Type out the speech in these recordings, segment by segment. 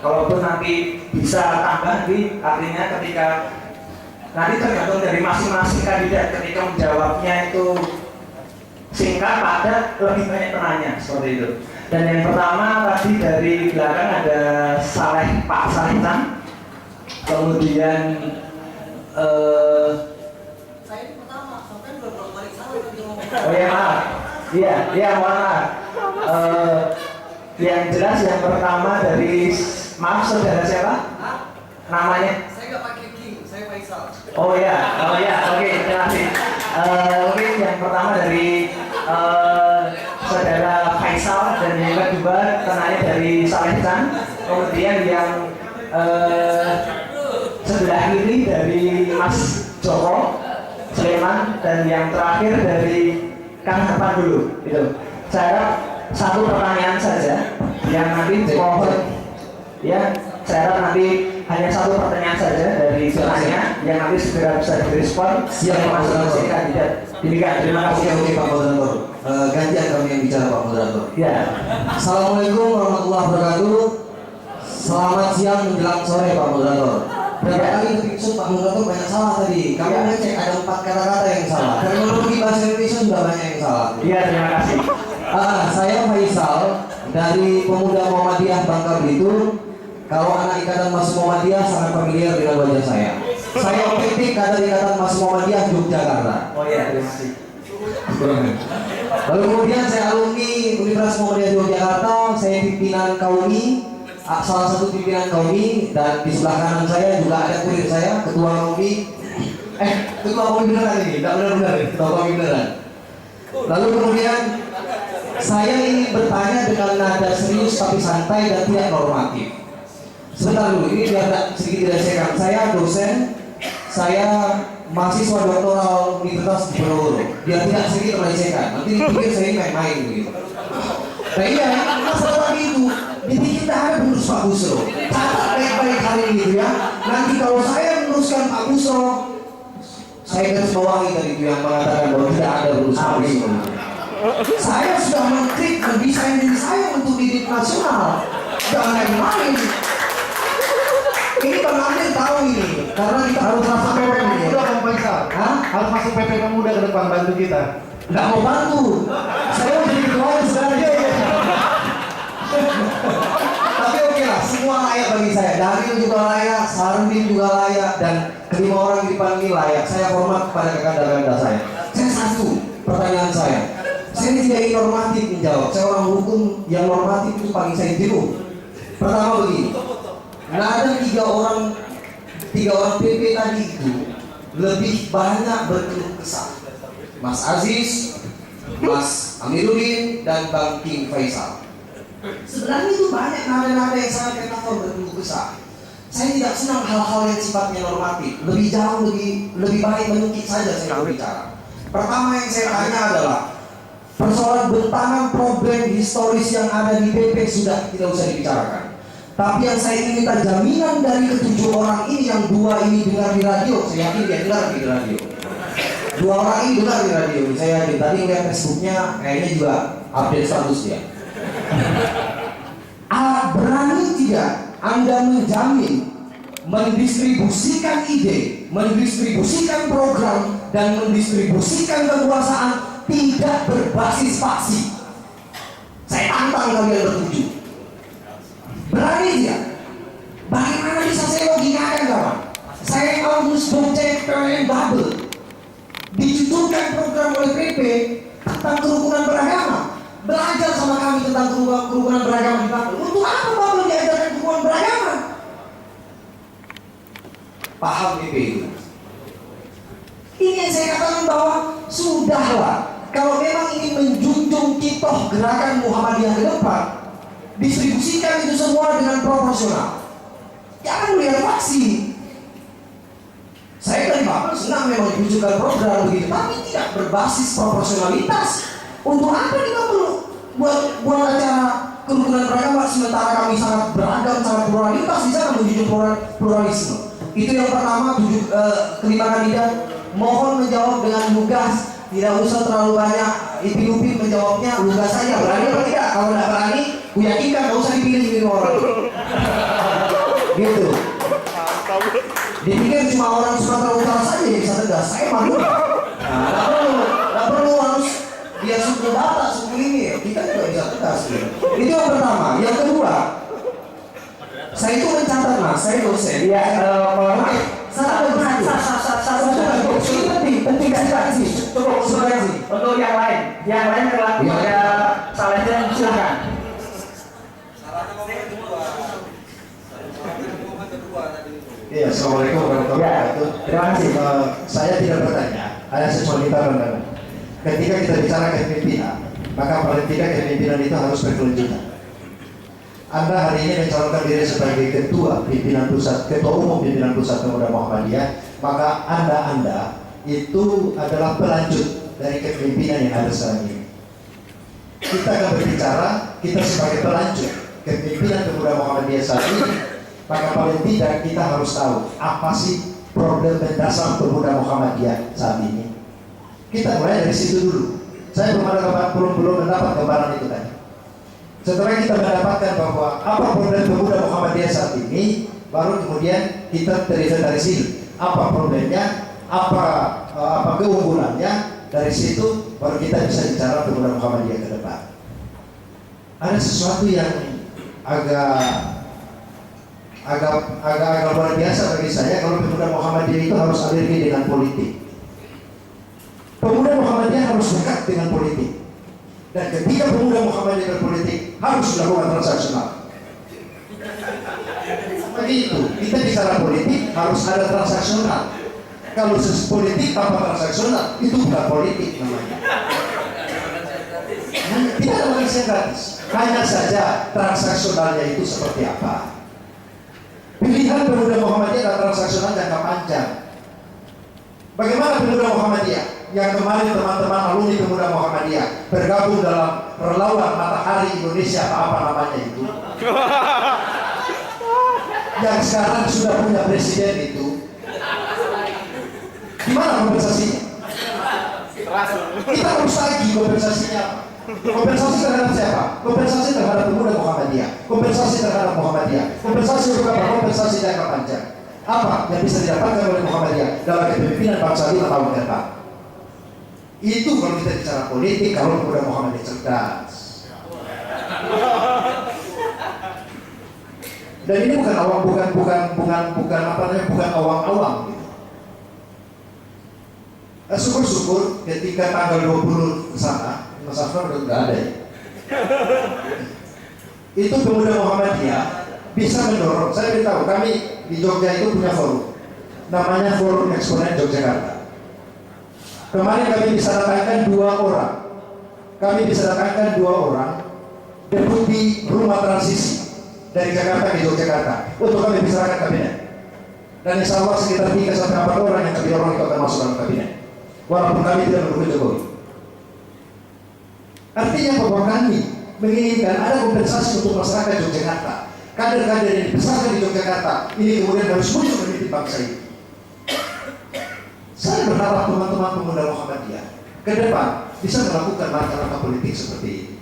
Kalaupun nanti bisa tambah di artinya ketika nanti tergantung dari masing-masing kandidat ketika menjawabnya itu singkat, padat, lebih banyak penanya seperti itu. Dan yang pertama tadi dari belakang ada Pak Saleh Tan, kemudian saya ini pertama, sampai belum balik salah tadi ngomong. oh ya maaf, iya mohon maaf. Yang jelas yang pertama dari maaf saudara siapa? Hah? Namanya? Saya nggak pakai King, saya Faisal. Oh ya, oke, terima kasih. Mungkin yang pertama dari saudara Faisal dan yang kedua penanya dari Saleh Tan, kemudian yang sebelah kiri dari Mas Joko Sleman, dan yang terakhir dari Kang depan dulu. Itu. Saya harap satu pertanyaan saja yang nanti mohon ya, saya harap nanti hanya satu pertanyaan saja dari penanya yang nanti segera bisa direspon yang masing-masing kandidat. Demikian, terima kasih. Oke Pak Moderator, gantian kami yang bicara Pak Moderator. Ya. Assalamualaikum warahmatullahi wabarakatuh. Selamat siang menjelang sore Pak Moderator. Berapa kali kepiksud Pak Moderator banyak salah tadi. Kami ngecek ada 4 kata-kata yang salah. Terminologi bahasa Indonesia sudah banyak yang salah. Iya, terima kasih. Saya Faisal dari Pemuda Muhammadiyah Bangka Belitung. Kalau anak ikatan Mahasiswa Muhammadiyah sangat familiar dengan wajah saya. Saya otentik kader ikatan Mahasiswa Muhammadiyah Yogyakarta. Oh iya, terima kasih. Lalu kemudian saya alumni Universitas Muhammadiyah Yogyakarta. Saya pimpinan Kaumi, salah satu pimpinan Kaumi, dan di sebelah kanan saya juga ada kurir saya, ketua Kaumi. Ketua Kaumi beneran ini, tidak benar-benar ketua Kaumi beneran. Lalu kemudian saya ingin bertanya dengan nada serius tapi santai dan tidak normatif. Sebentar dulu, ini biar sedikit dilecehkan. Saya dosen, saya mahasiswa doktoral Universitas Diponegoro. Biar tidak sedikit melecehkan. Nanti dipikir saya ini main-main begitu. Nah iya, masalah itu dibikin tak ada pengurus Pak Busro. Catat baik-baik hari ini gitu ya. Nanti kalau saya meneruskan Pak Busro, saya garis bawahi tadi itu yang mengatakan bahwa tidak ada pengurus Pak Busro. Saya sudah mengklik mendesain diri saya untuk didik nasional. Jangan main-main. Ini Bang Amir tahu ini, karena kita harus masuk PP Pemuda Bang Faisal. Harus masuk PP Pemuda ke depan bantu kita. Nggak mau bantu. Saya mau jadi ketua sekarang aja. Tapi oke lah, semua layak bagi saya. Daniel juga layak, Sarundin juga layak, dan kelima orang yang dipanggil layak. Saya hormat kepada kekanda-kanda saya. Saya satu pertanyaan saya. Saya tidak ingin normatif menjawab. Saya orang hukum yang normatif itu paling saya jenuh. Pertama begini. Nah, ada tiga orang PP tadi itu lebih banyak berkeluh kesah. Mas Aziz, Mas Amiruddin, dan Bang King Faisal. Sebenarnya itu banyak nada-nada yang sangat metafor berkeluh kesah. Saya tidak senang hal-hal yang sifatnya normatif. Lebih jauh, lebih baik menyungkit saja saya berbicara. Pertama yang saya tanya adalah persoalan bentangan problem historis yang ada di PP sudah tidak usah dibicarakan. Tapi yang saya ingin minta jaminan dari ketujuh orang ini, yang dua ini dengar di radio, saya yakin dia dengar di radio. Dua orang ini dengar di radio, saya yakin. Tadi ngeliat Facebooknya, kayaknya juga update status dia. Berani tidak Anda menjamin mendistribusikan ide, mendistribusikan program, dan mendistribusikan kekuasaan tidak berbasis faksi? Saya tantang kalian bertujuh. Berani dia? Bagaimana bisa saya logikakan kawan? Saya August Bocek PLN Bubble dituturkan program oleh PP tentang kerukunan beragama. Belajar sama kami tentang kerukunan beragama di Bubble. Untuk apa Bubble diajarkan kerukunan beragama? Paham PP itu? Ini yang saya katakan bahwa sudahlah. Kalau memang ingin menjunjung kitoh gerakan Muhammadiyah ke depan, distribusikan itu semua dengan proporsional. Jangan melihat faksi. Saya dari Bapak senang memang diwujudkan program begitu, tapi tidak berbasis proporsionalitas. Untuk apa kita perlu buat acara kerukunan beragama sementara kami sangat beragam, sangat pluralitas di sana menjunjung pluralisme. Itu yang pertama. Kelima kandidat mohon menjawab dengan lugas. Tidak usah terlalu banyak ipin-ipin menjawabnya, lugas saja. Berani atau tidak? Kalau tidak berani, ku yakinkan, gak usah dipilih ini orang. Gitu. Dipikir cuma orang Sumatera Utara saja yang bisa tegas. Saya malu. Nah, nggak perlu harus dia suku Batak, suku ini. Kita juga bisa tegas. Gitu. Itu yang pertama. Yang kedua, saya itu mencatat mas, saya dosen. Iya, penting sekali. cukup untuk yang lain telah pada salahnya silakan. Iya, assalamualaikum warahmatullahi wabarakatuh. Terima kasih. Saya tidak bertanya, hanya sesuatu pandangan. Ketika kita bicara kepemimpinan, maka paling tidak kepemimpinan itu harus berkelanjutan. Anda hari ini mencalonkan diri sebagai ketua pimpinan pusat, ketua umum pimpinan pusat Pemuda Muhammadiyah, maka Anda itu adalah pelanjut dari kepemimpinan yang ada sekarang ini. Kita akan berbicara, kita sebagai pelanjut kepemimpinan Pemuda Muhammadiyah saat ini, maka paling tidak kita harus tahu apa sih problem mendasar Pemuda Muhammadiyah saat ini. Kita mulai dari situ dulu. Saya belum mendapat gambaran itu tadi. Setelah kita mendapatkan bahwa apa problem Pemuda Muhammadiyah saat ini, baru kemudian kita derive dari sini. Apa problemnya, apa keunggulannya, dari situ baru kita bisa bicara Pemuda Muhammadiyah ke depan. Ada sesuatu yang agak luar biasa bagi saya kalau Pemuda Muhammadiyah itu harus alergi dengan politik. Pemuda Muhammadiyah harus dekat dengan politik. Dan ketika Pemuda Muhammadiyah berpolitik harus dilakukan transaksional. Begitu, kita bicara politik harus ada transaksional. Kalau politik tanpa transaksional itu bukan politik namanya. Tidak ada manusia gratis. Hanya saja transaksionalnya itu seperti apa. Pilihan Pemuda Muhammadiyah adalah transaksional jangka panjang. Bagaimana Pemuda Muhammadiyah yang kemarin teman-teman alumni Pemuda Muhammadiyah bergabung dalam relawan Matahari Indonesia apa namanya itu, yang sekarang sudah punya presiden itu, gimana kompensasinya? Kita harus lagi kompensasinya apa? Kompensasi terhadap siapa? Kompensasi terhadap Pemuda Muhammadiyah, kompensasi terhadap Muhammadiyah, kompensasi untuk apa? Kompensasi jangka panjang. Apa yang bisa didapatkan oleh Muhammadiyah dalam kepemimpinan bangsa 5 tahun ke depan? Itu kalau kita bicara politik, kalau Pemuda Muhammadiyah cerdas. Dan ini bukan awam, bukan awam-awam gitu. Syukur-syukur ketika tanggal 20 ke sana, Mas Afan udah nggak ada ya. Itu Pemuda Muhammadiyah bisa mendorong. Saya beritahu, kami di Jogja itu punya forum, namanya Forum Eksponen Yogyakarta. Kemarin kami bisa datangkan 2 orang. Kami bisa datangkan 2 orang deputi rumah transisi dari Jakarta ke Yogyakarta untuk kami bicarakan kabinet. Dan insya Allah sekitar 3-4 orang yang kami dorong itu akan masuk dalam kabinet. Walaupun kami tidak mendukung Jokowi. Artinya bahwa kami menginginkan ada kompensasi untuk masyarakat Yogyakarta. Kader-kader yang dibesarkan di Yogyakarta ini kemudian harus muncul memimpin bangsa ini. Saya berharap teman-teman Pemuda Muhammadiyah ke depan bisa melakukan langkah-langkah politik seperti ini.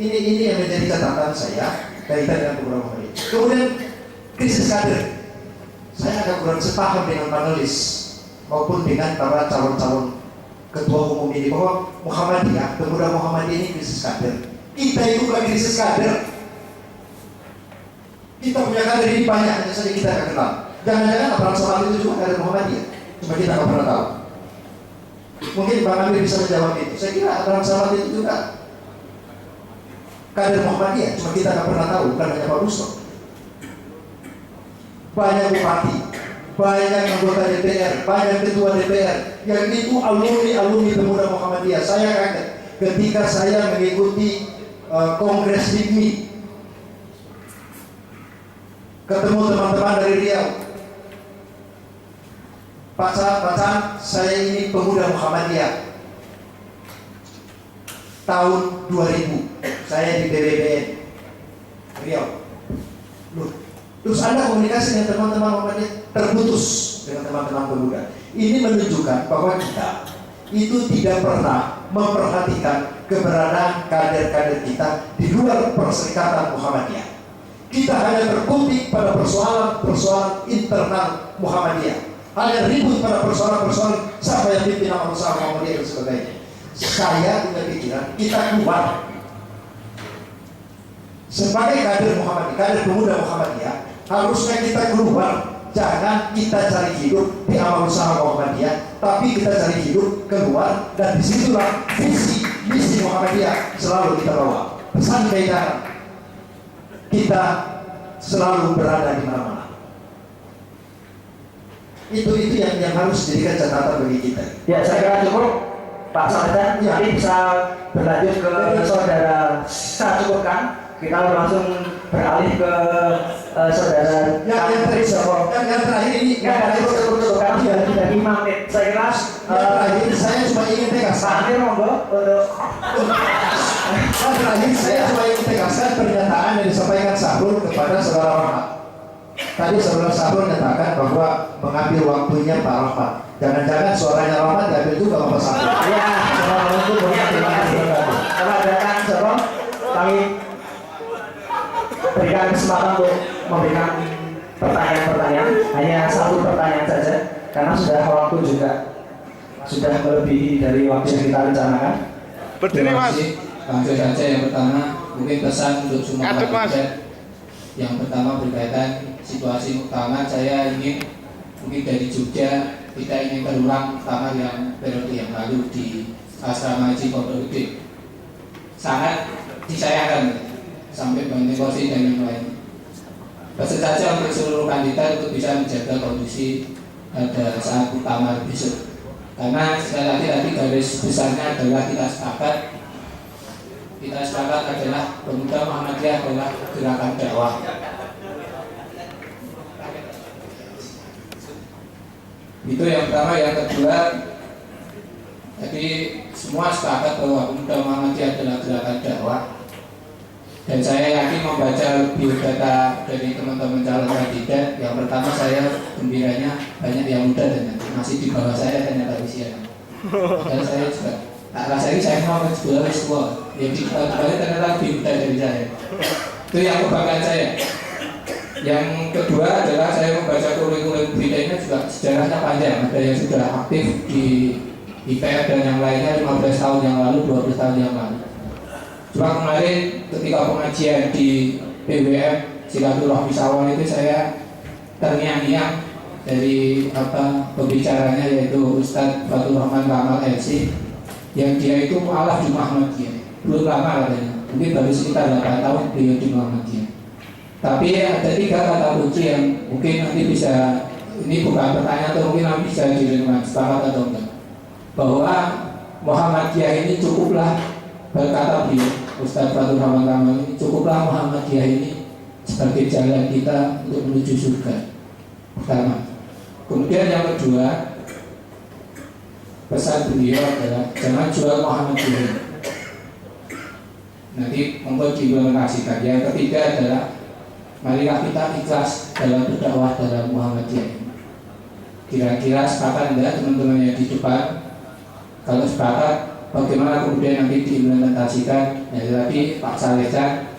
Ini yang menjadi catatan saya kaitan dengan Pemuda Muhammadiyah. Kemudian krisis kader. Saya agak kurang sepaham dengan panelis maupun dengan para calon-calon ketua umum ini bahwa Muhammadiyah, Pemuda Muhammadiyah ini krisis kader. Kita itu bukan krisis kader. Kita punya kader ini banyak, hanya saja kita akan kenal. Jangan-jangan Abraham Samad itu juga kader Muhammadiyah, cuma kita nggak pernah tahu. Mungkin Bang Amir bisa menjawab itu. Saya kira Abraham Samad itu juga kader Muhammadiyah, cuma kita nggak pernah tahu, bukan hanya Pak Rusno. Banyak bupati, banyak anggota DPR, banyak ketua DPR yang itu alumni Pemuda Muhammadiyah. Saya kaget ketika saya mengikuti kongres HIPMI, ketemu teman-teman dari Riau. Pak saya ini Pemuda Muhammadiyah tahun 2000, saya di BBBN Riau. Loh, terus Anda komunikasi dengan teman-teman Muhammadiyah terputus dengan teman-teman pemuda. Ini menunjukkan bahwa kita itu tidak pernah memperhatikan keberadaan kader-kader kita di luar perserikatan Muhammadiyah. Kita hanya berkutik pada persoalan-persoalan internal Muhammadiyah. Hanya ribut pada persoalan-persoalan siapa yang pimpin amal usaha Muhammadiyah dan sebagainya. Saya punya pikiran, kita keluar sebagai kader Muhammadiyah, kader pemuda Muhammadiyah, harusnya kita keluar. Jangan kita cari hidup di amal usaha Muhammadiyah, tapi kita cari hidup keluar, dan disitulah visi misi Muhammadiyah selalu kita bawa. Pesan kaitan kita selalu berada di mana-mana. Itu yang harus dijadikan catatan bagi kita. Ya, saya kira cukup Pak Sarjan. Ya. Nanti bisa berlanjut ke saudara. Saya cukupkan. Kita langsung beralih ke saudara Yang terakhir ini, karena sudah tidak 5 menit. Saya kira yang terakhir saya cuma ingin tegaskan. terakhir monggo untuk Yang terakhir saya cuma ingin tegaskan pernyataan yang disampaikan Sahrul kepada saudara Rahmat. Tadi saudara Sahrul menyatakan bahwa mengambil waktunya Pak Rahmat. Jangan-jangan suaranya Rahmat diambil juga sama Pak Sahrul. ya, terima kasih. Kalau ada kan Sopo, kami berikan kesempatan untuk memberikan pertanyaan-pertanyaan. Hanya satu pertanyaan saja, karena sudah waktu juga sudah melebihi dari waktu yang kita rencanakan. Berdiri mas. Langsung saja yang pertama, mungkin pesan untuk semua Ngaduk, Mas. kandidat. Yang pertama berkaitan situasi muktamar, saya ingin mungkin dari Jogja kita ingin berulang muktamar yang periode yang lalu di Asrama Haji Pondok Gede. Sangat disayangkan sampai Bangkitosi dan yang lain. Pesan saja untuk seluruh kandidat untuk bisa menjaga kondisi pada saat muktamar besok. Karena sekali lagi tadi garis besarnya adalah kita sepakat adalah pemuda Muhammadiyah adalah gerakan dakwah. Itu yang pertama. Yang kedua, jadi semua sepakat bahwa pemuda Muhammadiyah adalah gerakan dakwah. Dan saya yakin membaca biodata dari teman-teman calon kandidat. Yang pertama, saya gembiranya banyak yang muda dan masih di bawah saya ternyata usia. Dan saya juga tak rasanya saya mau menjual semua. Yang di bawah ternyata lebih muda dari saya. Itu yang kebanggaan saya. Yang kedua adalah saya membaca kurikulum berikutnya juga sejarahnya panjang. Ada yang sudah aktif di IPF dan yang lainnya 15 tahun yang lalu, 20 tahun yang lalu. Cuma kemarin ketika pengajian di PWM Silaturahmi Sawal itu saya terngiang-ngiang dari pembicaranya, yaitu Ustadz Fatul Rahman Kamal MC, yang dia itu mu'alaf di Muhammadiyah. Belum lama katanya, mungkin baru sekitar 8 tahun beliau di Muhammadiyah. Tapi ada 3 kata kunci yang mungkin nanti bisa, ini bukan pertanyaan atau mungkin nanti bisa direnungan, sepakat atau enggak, bahwa Muhammadiyah ini cukuplah, berkata beliau Ustadz Fatul Rahman Kamal ini, cukuplah Muhammadiyah ini sebagai jalan kita untuk menuju surga. Pertama. Kemudian yang kedua, pesan beliau adalah jangan jual Muhammadiyah. Nanti monggo diimplementasikan. Yang ketiga adalah marilah kita ikhlas dalam berdakwah dalam Muhammadiyah. Kira-kira sepakat enggak teman-teman yang di depan? Kalau sepakat, bagaimana kemudian nanti diimplementasikan? Ya tadi Pak Salehcan,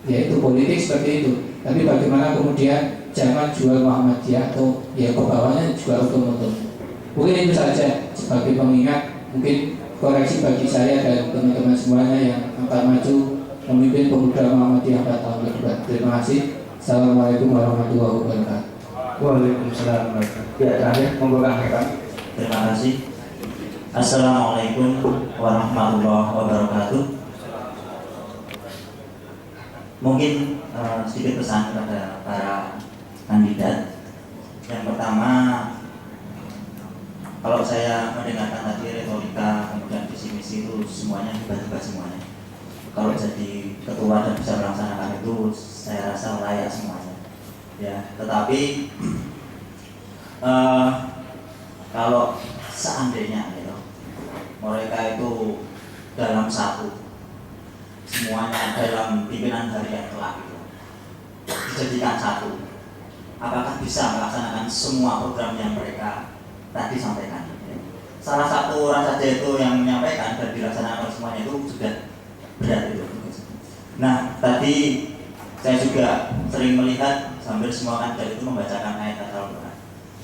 yaitu politik seperti itu. Tapi bagaimana kemudian jangan jual Muhammadiyah atau ya ke bawahnya jual otomotif. Mungkin itu saja sebagai pengingat, mungkin koreksi bagi saya dan teman-teman semuanya yang akan maju memimpin pemuda Muhammadiyah 4 tahun ke depan. Terima kasih. Assalamualaikum warahmatullahi wabarakatuh. Waalaikumsalam warahmatullahi wabarakatuh. Ya, terakhir monggo Kang Herman. Terima kasih. Assalamualaikum warahmatullahi wabarakatuh. Mungkin sedikit pesan kepada para kandidat. Yang pertama, kalau saya mendengarkan tadi retorika kemudian visi misi itu semuanya hebat-hebat semuanya. Kalau jadi ketua dan bisa melaksanakan itu, saya rasa layak semuanya. Ya, tetapi kalau seandainya gitu, mereka itu dalam satu, semuanya dalam pimpinan harian kelak itu dijadikan satu, apakah bisa melaksanakan semua program yang mereka tadi sampaikan? Salah satu orang saja itu yang menyampaikan dan dilaksanakan oleh semuanya itu sudah berat itu. Nah, tadi saya juga sering melihat hampir semua kandidat itu membacakan ayat-ayat Al-Quran.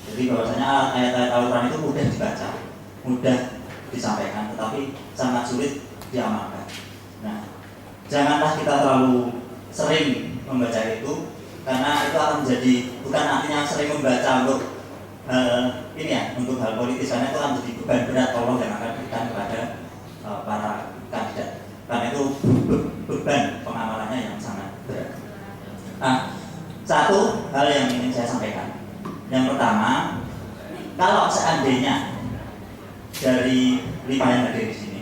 Jadi bahwasanya ayat-ayat Al-Quran itu mudah dibaca, mudah disampaikan, tetapi sangat sulit diamalkan. Nah, janganlah kita terlalu sering membaca itu, karena itu akan menjadi, bukan artinya sering membaca untuk ini ya, untuk hal politis, karena itu akan menjadi beban berat Allah yang akan diberikan kepada para kandidat. Karena itu beban pengamalannya yang sangat berat. Nah, satu hal yang ingin saya sampaikan. Yang pertama, kalau seandainya dari 5 yang hadir di sini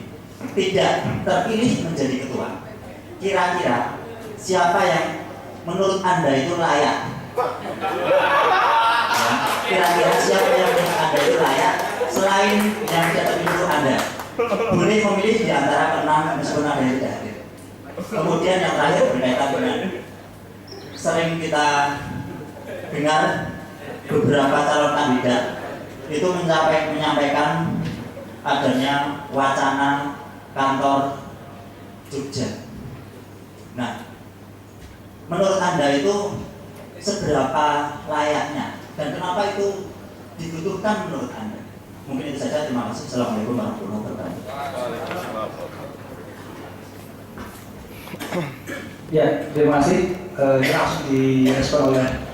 tidak terpilih menjadi ketua, kira-kira siapa yang menurut Anda itu layak? Ya, kira-kira siapa yang menurut Anda itu layak selain yang tidak terpilih itu Anda? Boleh memilih di antara 6 meskipun ada yang tidak hadir. Kemudian yang terakhir berkaitan dengan sering kita dengar beberapa calon kandidat itu menyampaikan adanya wacana kantor Jogja. Nah, menurut Anda itu seberapa layaknya dan kenapa itu dibutuhkan menurut Anda? Mungkin itu saja. Terima kasih. Assalamualaikum warahmatullahi wabarakatuh. Ya, terima kasih. Ini langsung direspon oleh